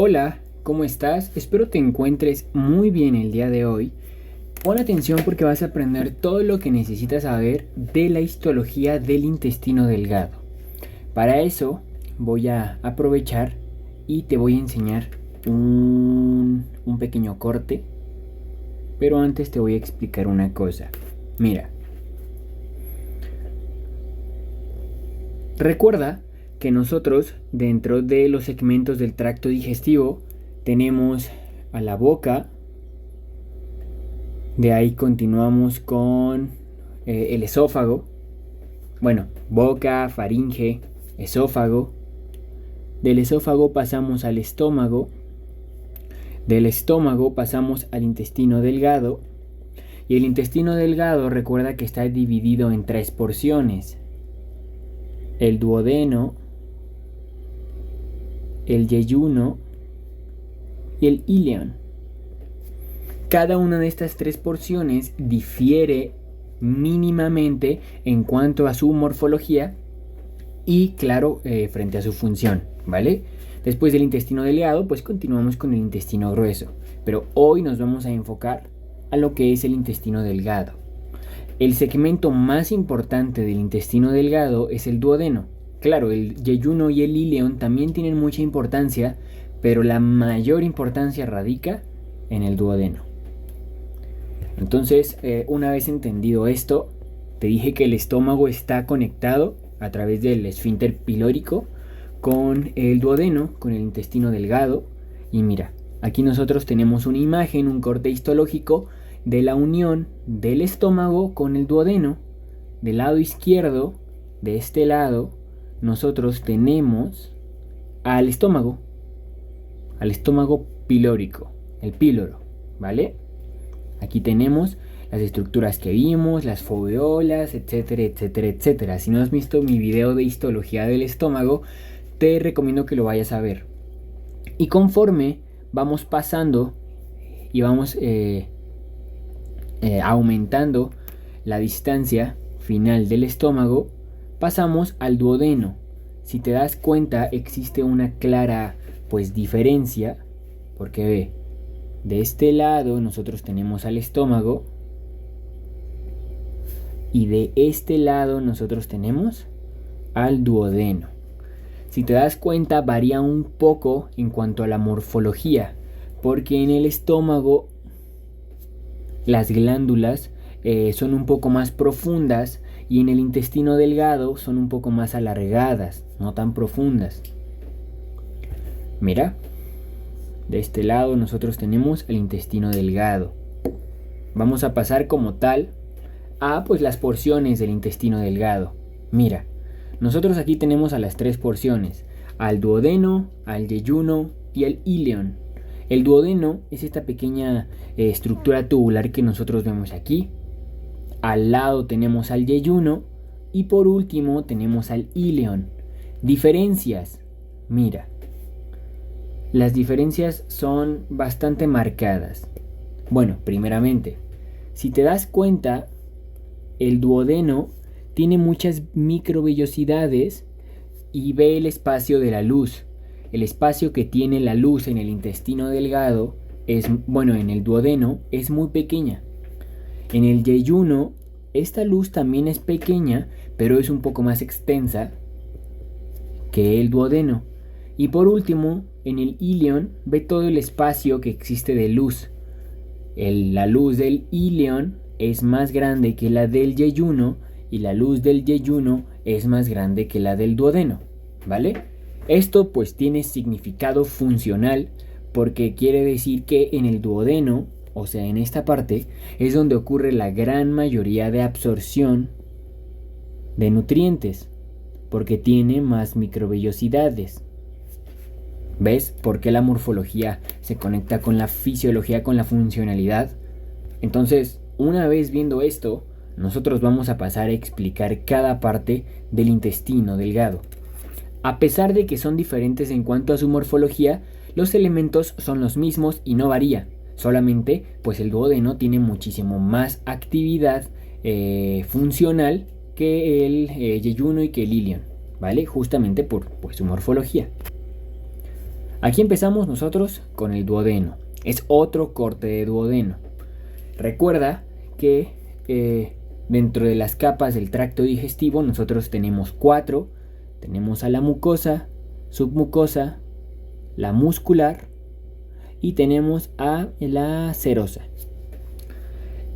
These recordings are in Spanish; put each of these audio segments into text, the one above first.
Hola, ¿cómo estás? Espero te encuentres muy bien el día de hoy. Pon atención porque vas a aprender todo lo que necesitas saber de la histología del intestino delgado. Para eso voy a aprovechar y te voy a enseñar un pequeño corte, pero antes te voy a explicar una cosa. Mira, recuerda que nosotros dentro de los segmentos del tracto digestivo tenemos a la boca. De ahí continuamos con el esófago. Bueno, boca, faringe, esófago. Del esófago pasamos al estómago. Del estómago pasamos al intestino delgado. Y el intestino delgado recuerda que está dividido en tres porciones. El duodeno, el yeyuno y el ileón. Cada una de estas tres porciones difiere mínimamente en cuanto a su morfología y, claro, frente a su función, ¿vale? Después del intestino delgado, pues continuamos con el intestino grueso. Pero hoy nos vamos a enfocar a lo que es el intestino delgado. El segmento más importante del intestino delgado es el duodeno. Claro, el yeyuno y el ileón también tienen mucha importancia, pero la mayor importancia radica en el duodeno. Entonces, una vez entendido esto, te dije que el estómago está conectado a través del esfínter pilórico con el duodeno, con el intestino delgado. Y mira, aquí nosotros tenemos una imagen, un corte histológico de la unión del estómago con el duodeno. Del lado izquierdo, de este lado, nosotros tenemos al estómago pilórico, el píloro, ¿vale? Aquí tenemos las estructuras que vimos, las foveolas, etcétera, etcétera, etcétera. Si no has visto mi video de histología del estómago, te recomiendo que lo vayas a ver. Y conforme vamos pasando y vamos aumentando la distancia final del estómago, pasamos al duodeno. Si te das cuenta, existe una clara diferencia, porque ve, de este lado nosotros tenemos al estómago y de este lado nosotros tenemos al duodeno. Si te das cuenta, varía un poco en cuanto a la morfología, porque en el estómago las glándulas son un poco más profundas y en el intestino delgado son un poco más alargadas, no tan profundas. Mira, de este lado nosotros tenemos el intestino delgado. Vamos a pasar como tal a las porciones del intestino delgado. Mira, nosotros aquí tenemos a las tres porciones, al duodeno, al yeyuno y al ileón. El duodeno es esta pequeña estructura tubular que nosotros vemos aquí. Al lado tenemos al yeyuno y por último tenemos al ileón. Diferencias. Mira, las diferencias son bastante marcadas. Bueno, primeramente, si te das cuenta, el duodeno tiene muchas microvellosidades y ve el espacio de la luz. El espacio que tiene la luz en el intestino delgado en el duodeno es muy pequeña. En el yeyuno, esta luz también es pequeña, pero es un poco más extensa que el duodeno. Y por último, en el ileón ve todo el espacio que existe de luz. La luz del ileón es más grande que la del yeyuno y la luz del yeyuno es más grande que la del duodeno, ¿vale? Esto tiene significado funcional porque quiere decir que en el duodeno, o sea en esta parte, es donde ocurre la gran mayoría de absorción de nutrientes porque tiene más microvellosidades. ¿Ves por qué la morfología se conecta con la fisiología, con la funcionalidad? Entonces, una vez viendo esto, nosotros vamos a pasar a explicar cada parte del intestino delgado. A pesar de que son diferentes en cuanto a su morfología, los elementos son los mismos y no varía. Solamente, el duodeno tiene muchísimo más actividad funcional que el yeyuno y que el ileón, ¿vale? Justamente por su morfología. Aquí empezamos nosotros con el duodeno. Es otro corte de duodeno. Recuerda que dentro de las capas del tracto digestivo nosotros tenemos 4. Tenemos a la mucosa, submucosa, la muscular y tenemos a la serosa.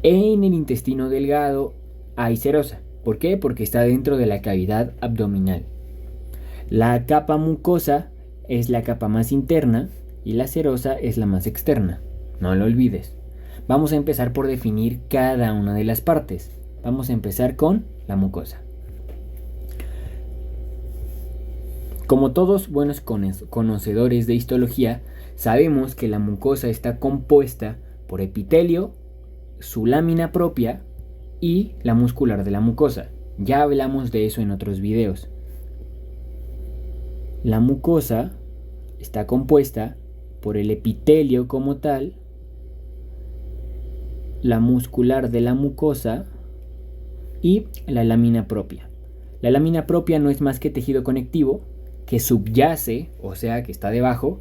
En el intestino delgado hay serosa. ¿Por qué? Porque está dentro de la cavidad abdominal. La capa mucosa es la capa más interna y la serosa es la más externa. No lo olvides. Vamos a empezar por definir cada una de las partes. Vamos a empezar con la mucosa. Como todos buenos conocedores de histología, sabemos que la mucosa está compuesta por epitelio, su lámina propia y la muscular de la mucosa. Ya hablamos de eso en otros videos. La mucosa está compuesta por el epitelio como tal, la muscular de la mucosa y la lámina propia. La lámina propia no es más que tejido conectivo que subyace, o sea que está debajo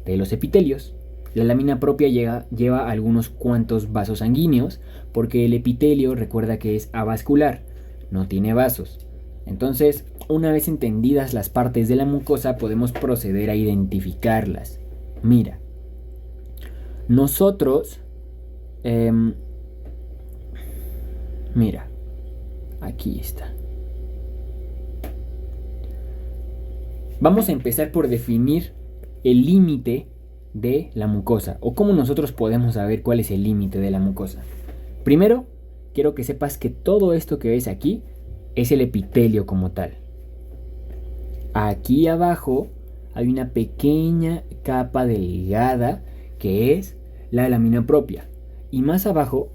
de los epitelios. La lámina propia lleva algunos cuantos vasos sanguíneos, porque el epitelio recuerda que es avascular, no tiene vasos. Entonces, una vez entendidas las partes de la mucosa, podemos proceder a identificarlas. Mira, nosotros, mira, aquí está. Vamos a empezar por definir el límite de la mucosa, o cómo nosotros podemos saber cuál es el límite de la mucosa. Primero, quiero que sepas que todo esto que ves aquí es el epitelio como tal. Aquí abajo hay una pequeña capa delgada que es la lámina propia. Y más abajo,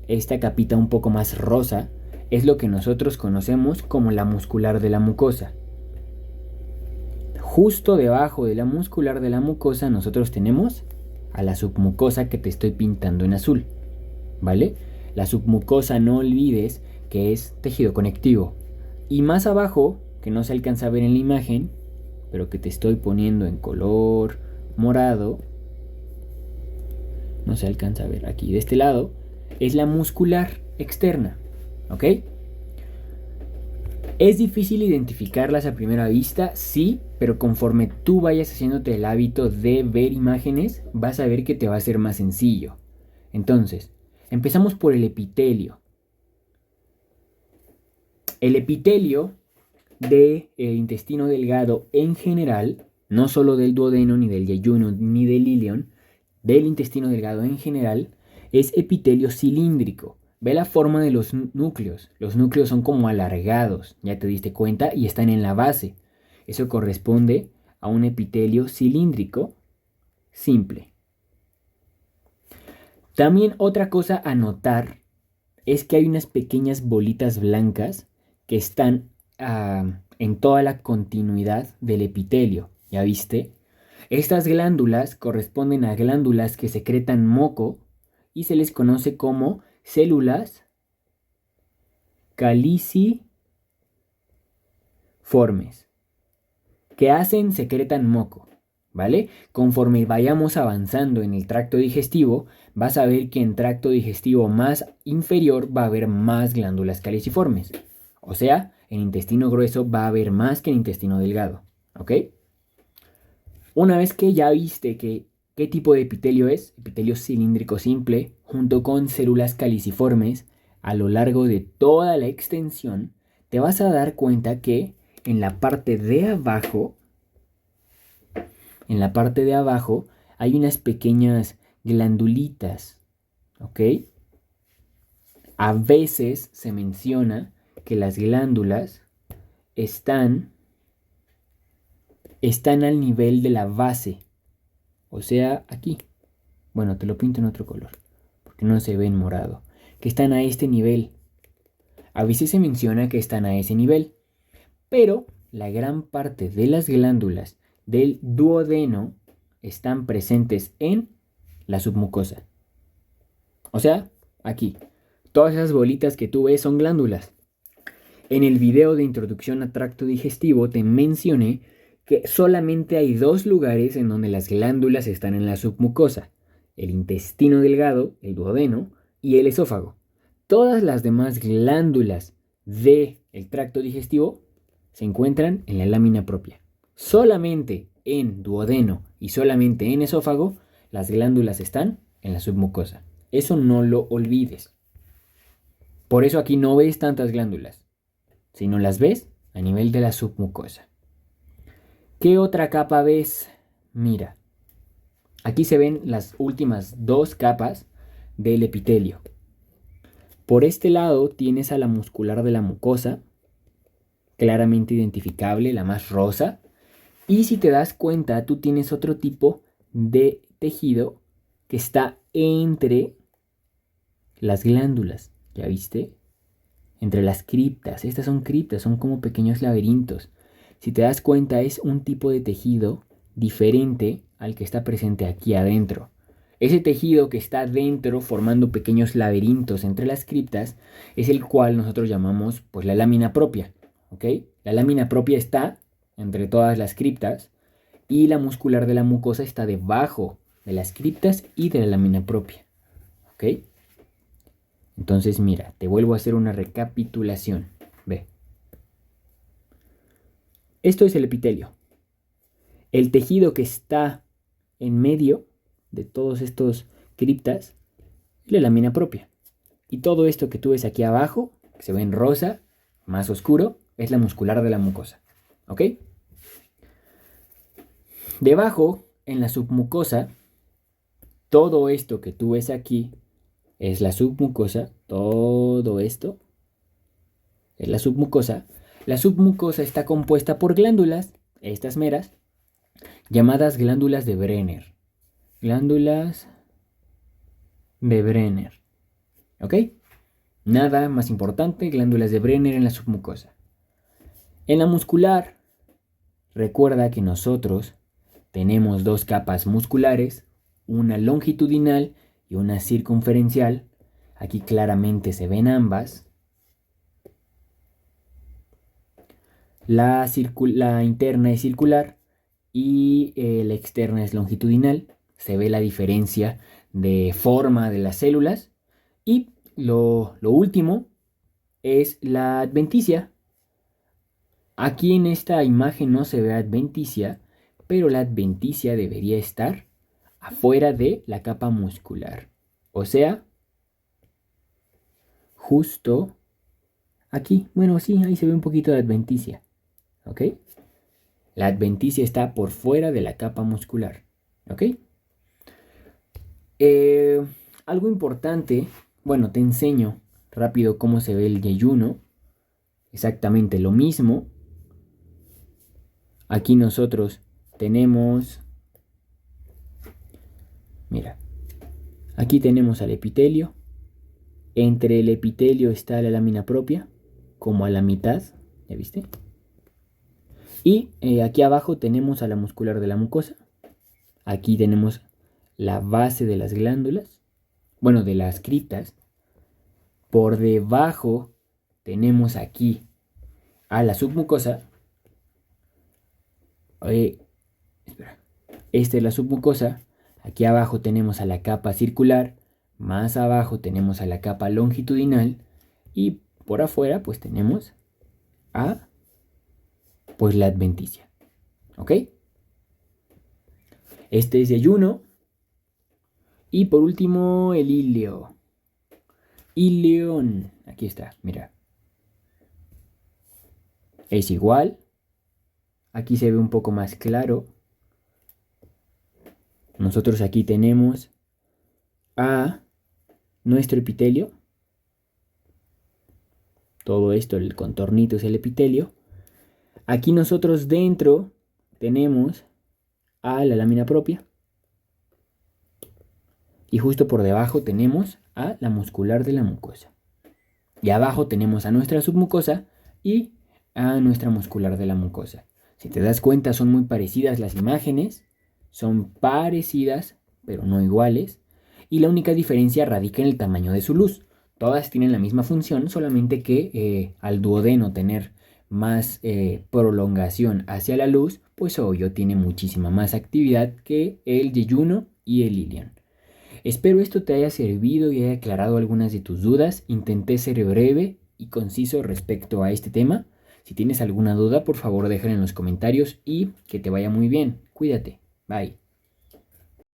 esta capita un poco más rosa es lo que nosotros conocemos como la muscular de la mucosa. Justo debajo de la muscular de la mucosa nosotros tenemos a la submucosa que te estoy pintando en azul, ¿vale? La submucosa, no olvides que es tejido conectivo. Y más abajo, que no se alcanza a ver en la imagen, pero que te estoy poniendo en color morado, no se alcanza a ver aquí de este lado, es la muscular externa, ¿ok? ¿Es difícil identificarlas a primera vista? Sí, pero conforme tú vayas haciéndote el hábito de ver imágenes, vas a ver que te va a ser más sencillo. Entonces, empezamos por el epitelio. El epitelio del intestino delgado en general, no solo del duodeno, ni del yeyuno, ni del ilion, del intestino delgado en general, es epitelio cilíndrico. Ve la forma de los núcleos. Los núcleos son como alargados, ya te diste cuenta, y están en la base. Eso corresponde a un epitelio cilíndrico simple. También otra cosa a notar es que hay unas pequeñas bolitas blancas que están en toda la continuidad del epitelio. ¿Ya viste? Estas glándulas corresponden a glándulas que secretan moco y se les conoce como células caliciformes. ¿Qué secretan moco, ¿vale? Conforme vayamos avanzando en el tracto digestivo, vas a ver que en tracto digestivo más inferior va a haber más glándulas caliciformes. O sea, en intestino grueso va a haber más que en intestino delgado, ¿ok? Una vez que ya viste qué tipo de epitelio es, epitelio cilíndrico simple, junto con células caliciformes, a lo largo de toda la extensión, te vas a dar cuenta que en la parte de abajo, hay unas pequeñas glandulitas, ¿ok? A veces se menciona que las glándulas están al nivel de la base, o sea, aquí. Bueno, te lo pinto en otro color, porque no se ve en morado. Que están a este nivel. A veces se menciona que están a ese nivel, pero la gran parte de las glándulas del duodeno están presentes en la submucosa. O sea, aquí. Todas esas bolitas que tú ves son glándulas. En el video de introducción a tracto digestivo te mencioné que solamente hay dos lugares en donde las glándulas están en la submucosa: el intestino delgado, el duodeno, y el esófago. Todas las demás glándulas del tracto digestivo se encuentran en la lámina propia. Solamente en duodeno y solamente en esófago las glándulas están en la submucosa. Eso no lo olvides. Por eso aquí no ves tantas glándulas, sino las ves a nivel de la submucosa. ¿Qué otra capa ves? Mira, aquí se ven las últimas dos capas del epitelio. Por este lado tienes a la muscular de la mucosa, claramente identificable, la más rosa. Y si te das cuenta, tú tienes otro tipo de tejido que está entre las glándulas, ¿ya viste? Entre las criptas. Estas son criptas, son como pequeños laberintos. Si te das cuenta, es un tipo de tejido diferente al que está presente aquí adentro. Ese tejido que está dentro formando pequeños laberintos entre las criptas es el cual nosotros llamamos pues la lámina propia, ¿ok? La lámina propia está entre todas las criptas y la muscular de la mucosa está debajo de las criptas y de la lámina propia, ¿ok? Entonces mira, te vuelvo a hacer una recapitulación. Ve. Esto es el epitelio. El tejido que está en medio de todos estos criptas es la lámina propia. Y todo esto que tú ves aquí abajo, que se ve en rosa, más oscuro, es la muscular de la mucosa. ¿Ok? Debajo, en la submucosa, todo esto que tú ves aquí es la submucosa. Todo esto es la submucosa. La submucosa está compuesta por glándulas, estas meras, llamadas glándulas de Brenner. Glándulas de Brenner. ¿Ok? Nada más importante, glándulas de Brenner en la submucosa. En la muscular, recuerda que nosotros tenemos dos capas musculares, una longitudinal y una circunferencial. Aquí claramente se ven ambas. La interna es circular y la externa es longitudinal. Se ve la diferencia de forma de las células. Y lo último es la adventicia. Aquí en esta imagen no se ve adventicia, pero la adventicia debería estar afuera de la capa muscular. O sea, justo aquí. Bueno, sí, ahí se ve un poquito de adventicia. ¿Ok? La adventicia está por fuera de la capa muscular. ¿Ok? Algo importante, bueno, te enseño rápido cómo se ve el yeyuno. Exactamente lo mismo. Aquí nosotros tenemos, mira, aquí tenemos al epitelio. Entre el epitelio está la lámina propia, como a la mitad, ¿ya viste? Y aquí abajo tenemos a la muscular de la mucosa. Aquí tenemos la base de las glándulas, bueno, de las criptas. Por debajo tenemos aquí a la submucosa. Espera. Esta es la submucosa. Aquí abajo tenemos a la capa circular. Más abajo tenemos a la capa longitudinal. Y por afuera pues tenemos a pues la adventicia. ¿Ok? Este es yeyuno. Y por último el íleo. Ileón. Aquí está, mira. Es igual. Aquí se ve un poco más claro. Nosotros aquí tenemos a nuestro epitelio. Todo esto, el contornito es el epitelio. Aquí nosotros dentro tenemos a la lámina propia. Y justo por debajo tenemos a la muscular de la mucosa. Y abajo tenemos a nuestra submucosa y a nuestra muscular de la mucosa. Si te das cuenta, son muy parecidas las imágenes. Son parecidas, pero no iguales. Y la única diferencia radica en el tamaño de su luz. Todas tienen la misma función, solamente que al duodeno tener más prolongación hacia la luz, pues obvio tiene muchísima más actividad que el yeyuno y el ilion. Espero esto te haya servido y haya aclarado algunas de tus dudas. Intenté ser breve y conciso respecto a este tema. Si tienes alguna duda, por favor déjala en los comentarios y que te vaya muy bien. Cuídate. Bye.